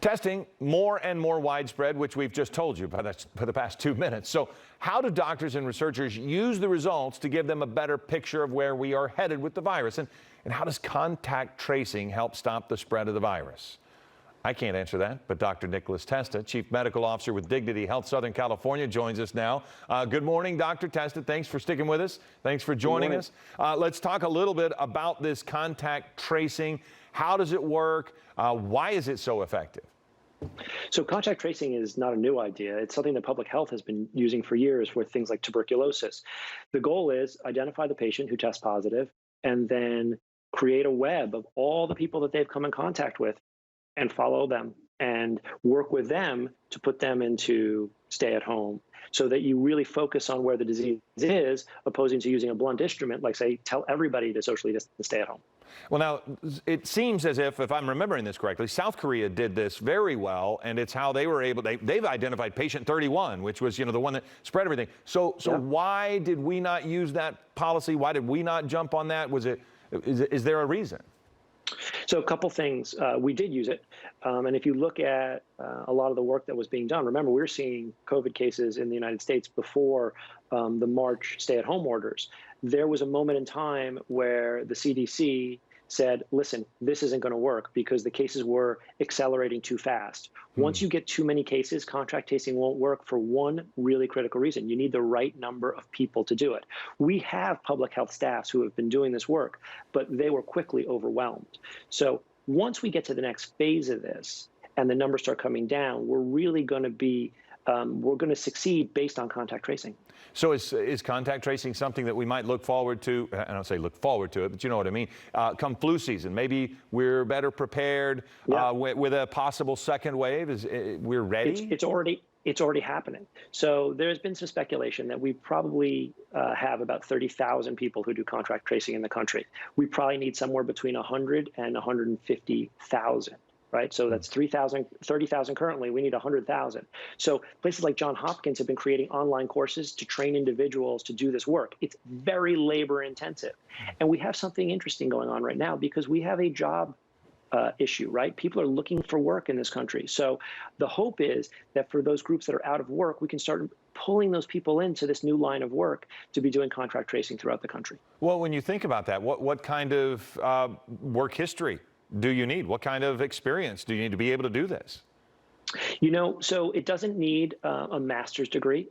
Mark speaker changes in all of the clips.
Speaker 1: Testing more and more widespread, which we've just told you for the past 2 minutes. So how do doctors and researchers use the results to give them a better picture of where we are headed with the virus? And how does contact tracing help stop the spread of the virus? I can't answer that, but Dr. Nicholas Testa, Chief Medical Officer with Dignity Health Southern California, joins us now. Good morning, Dr. Testa. Thanks for sticking with us. Thanks for joining us. Let's talk a little bit about this contact tracing. How does it work? Why is it so effective?
Speaker 2: So contact tracing is not a new idea. It's something that public health has been using for years for things like tuberculosis. The goal is identify the patient who tests positive and then create a web of all the people that they've come in contact with and follow them and work with them to put them into stay at home so that you really focus on where the disease is, opposing to using a blunt instrument like, say, tell everybody to socially distance and stay at home.
Speaker 1: Well, now, it seems as if I'm remembering this correctly, South Korea did this very well, and it's how they were able, they've identified patient 31, which was, the one that spread everything. So why did we not use that policy? Why did we not jump on that? Is there a reason?
Speaker 2: So a couple things. We did use it. And if you look at a lot of the work that was being done, remember, we were seeing COVID cases in the United States before the March stay-at-home orders. There was a moment in time where the CDC said, listen, this isn't going to work because the cases were accelerating too fast. Once you get too many cases, contact tracing won't work for one really critical reason. You need the right number of people to do it. We have public health staffs who have been doing this work, but they were quickly overwhelmed. So once we get to the next phase of this and the numbers start coming down, we're really going to be we're going to succeed based on contact tracing.
Speaker 1: So is contact tracing something that we might look forward to? I don't say look forward to it, but you know what I mean. Come flu season, maybe we're better prepared with a possible second wave. We're ready?
Speaker 2: It's already happening. So there's been some speculation that we probably have about 30,000 people who do contact tracing in the country. We probably need somewhere between 100 and 150,000. Right? So that's 30,000 currently. We need 100,000. So places like Johns Hopkins have been creating online courses to train individuals to do this work. It's very labor intensive. And we have something interesting going on right now because we have a job issue, right? People are looking for work in this country. So the hope is that for those groups that are out of work, we can start pulling those people into this new line of work to be doing contact tracing throughout the country.
Speaker 1: Well, when you think about that, what kind of work history do you need? What kind of experience do you need to be able to do this?
Speaker 2: So it doesn't need a master's degree,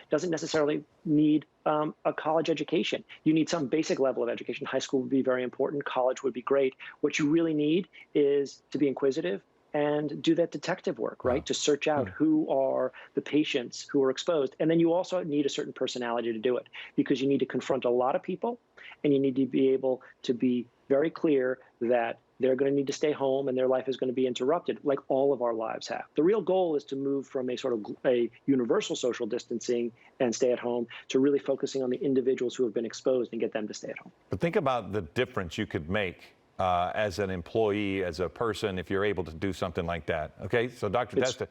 Speaker 2: doesn't necessarily need a college education. You need some basic level of education. High school would be very important. College would be great. What you really need is to be inquisitive and do that detective work, right? To search out who are the patients who are exposed. And then you also need a certain personality to do it because you need to confront a lot of people and you need to be able to be very clear that they're going to need to stay home and their life is going to be interrupted like all of our lives have. The real goal is to move from a sort of a universal social distancing and stay at home to really focusing on the individuals who have been exposed and get them to stay at home.
Speaker 1: But think about the difference you could make as an employee, as a person, if you're able to do something like that. Okay, so Dr. Testa,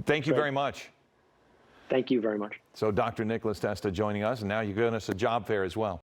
Speaker 1: thank you very much.
Speaker 2: Thank you very much.
Speaker 1: So Dr. Nicholas Testa joining us, and now you're giving us a job fair as well.